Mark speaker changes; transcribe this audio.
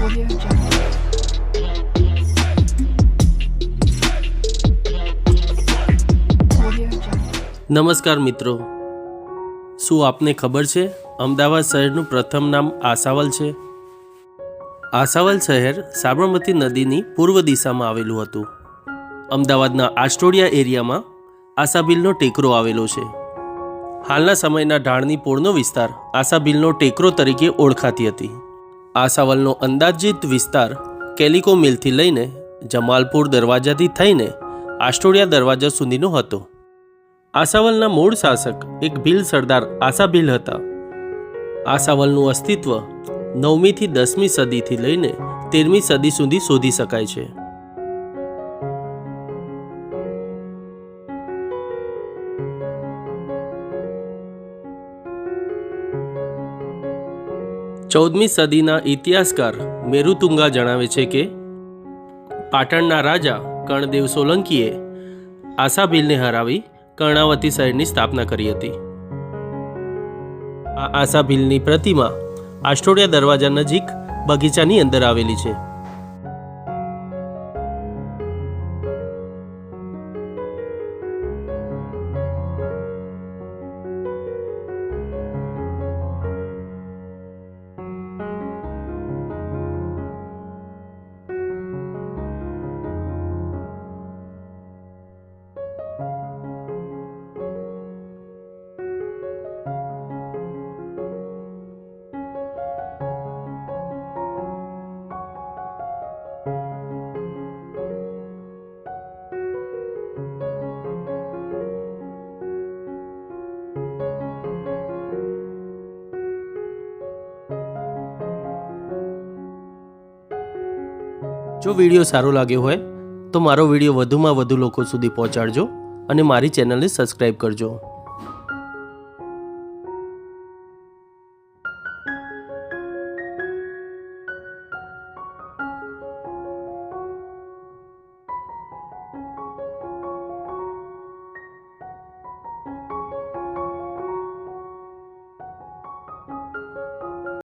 Speaker 1: નમસ્કાર મિત્રો, શું આપને ખબર છે અમદાવાદ શહેરનું પ્રથમ નામ આશાવલ છે? આશાવલ શહેર સાબરમતી નદીની પૂર્વ દિશામાં આવેલું હતું. અમદાવાદના આસ્ટોડિયા એરિયામાં આશાભીલનો ટેકરો આવેલો છે. હાલના સમયના ઢાળની પોળનો વિસ્તાર આશાભીલનો ટેકરો તરીકે ઓળખાતી હતી. આશાવલનો અંદાજિત વિસ્તાર કેલિકો મિલથી લઈને જમાલપુર દરવાજાથી થઈને આસ્ટોડિયા દરવાજા સુધીનો હતો. આશાવલના મૂળ શાસક એક ભીલ સરદાર આશાભીલ હતા. આશાવલનું અસ્તિત્વ 9મી થી 10મી સદીથી લઈને 13મી સદી સુધી શોધી શકાય છે. ચૌદમી સદીના ઇતિહાસકાર મેરુતુંગા જણાવે છે કે પાટણના રાજા કર્ણદેવ સોલંકીએ આશાભીલને હરાવી કર્ણાવતી શહેરની સ્થાપના કરી હતી. આ આશાભીલની પ્રતિમા આસ્ટોડિયા દરવાજા નજીક બગીચાની અંદર આવેલી છે. જો વિડીયો સારો લાગ્યો હોય તો મારો વિડીયો વધુમાં વધુ લોકો સુધી પહોંચાડજો અને મારી ચેનલને સબસ્ક્રાઈબ કરજો.